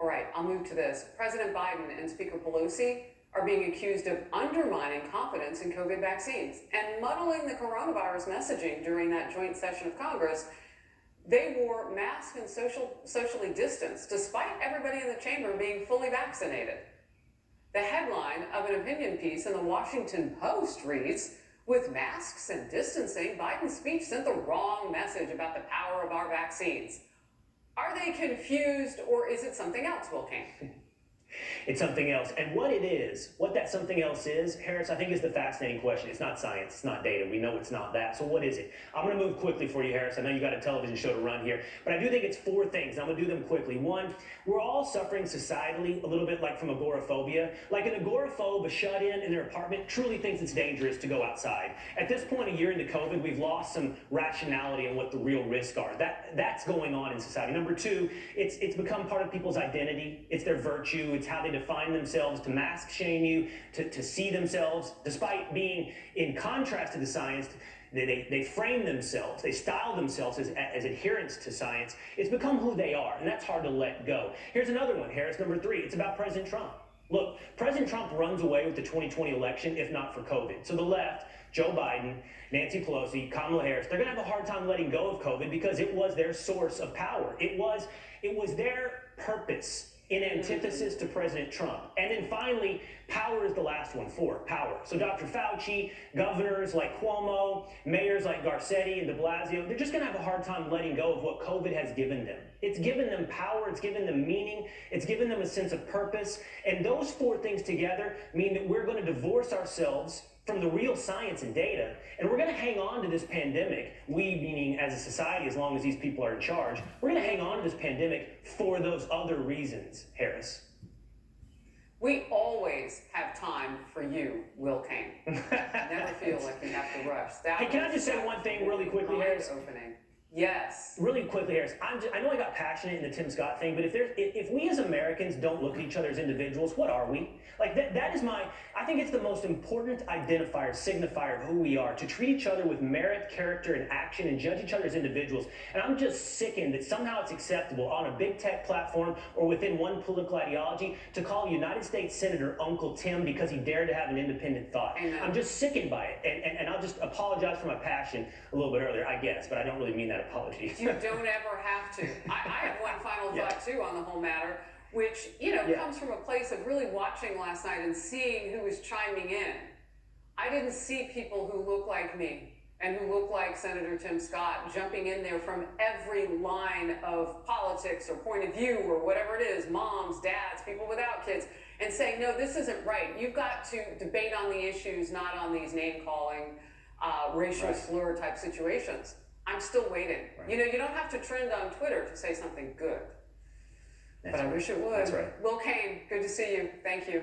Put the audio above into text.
All right, I'll move to this. President Biden and Speaker Pelosi are being accused of undermining confidence in COVID vaccines and muddling the coronavirus messaging during that joint session of Congress. They wore masks and socially distanced, despite everybody in the chamber being fully vaccinated. The headline of an opinion piece in the Washington Post reads, "With masks and distancing, Biden's speech sent the wrong message about the power of our vaccines." Are they confused, or is it something else, Will Cain? It's something else. And what that something else is, Harris, I think is the fascinating question. It's not science, it's not data. We know it's not that. So what is it? I'm going to move quickly for you, Harris. I know you got a television show to run here, but I do think it's four things. I'm going to do them quickly. One, we're all suffering societally a little bit like from agoraphobia. Like an agoraphobe, a shut-in in their apartment, truly thinks it's dangerous to go outside. At this point, a year into COVID, we've lost some rationality on what the real risks are. That's going on in society. Number two, it's become part of people's identity. It's their virtue. It's how they define themselves, to mask shame you, to see themselves, despite being in contrast to the science. They frame themselves, they style themselves as adherents to science. It's become who they are, and that's hard to let go. Here's another one, Harris, number three. It's about President Trump. Look, President Trump runs away with the 2020 election if not for COVID. So the left, Joe Biden, Nancy Pelosi, Kamala Harris, they're going to have a hard time letting go of COVID because it was their source of power. It was their purpose in antithesis to President Trump. And then finally, power is the last one, power. So Dr. Fauci, governors like Cuomo, mayors like Garcetti and de Blasio, they're just gonna have a hard time letting go of what COVID has given them. It's given them power, it's given them meaning, it's given them a sense of purpose. And those four things together mean that we're gonna divorce ourselves from the real science and data, and we're going to hang on to this pandemic, we meaning as a society, as long as these people are in charge, we're going to hang on to this pandemic for those other reasons, Harris. We always have time for you, Will Cain. Never feel like you have to rush. Hey, can I just say one thing really quickly, Harris? Opening. Yes. Really quickly, Harris. I know I got passionate in the Tim Scott thing, but if we as Americans don't look at each other as individuals, what are we? Like that is I think it's the most important identifier, signifier of who we are, to treat each other with merit, character, and action, and judge each other as individuals. And I'm just sickened that somehow it's acceptable on a big tech platform or within one political ideology to call a United States Senator Uncle Tim because he dared to have an independent thought. Amen. I'm just sickened by it. And I'll just apologize for my passion a little bit earlier, I guess, but I don't really mean that apology. You don't ever have to. I have one final thought, too, on the whole matter, which, comes from a place of really watching last night and seeing who was chiming in. I didn't see people who look like me and who look like Senator Tim Scott jumping in there from every line of politics or point of view or whatever it is, moms, dads, people without kids, and saying, no, this isn't right. You've got to debate on the issues, not on these name-calling, racial slur type situations. I'm still waiting. Right. You don't have to trend on Twitter to say something good. But I wish it would. That's right. Will Cain, good to see you. Thank you.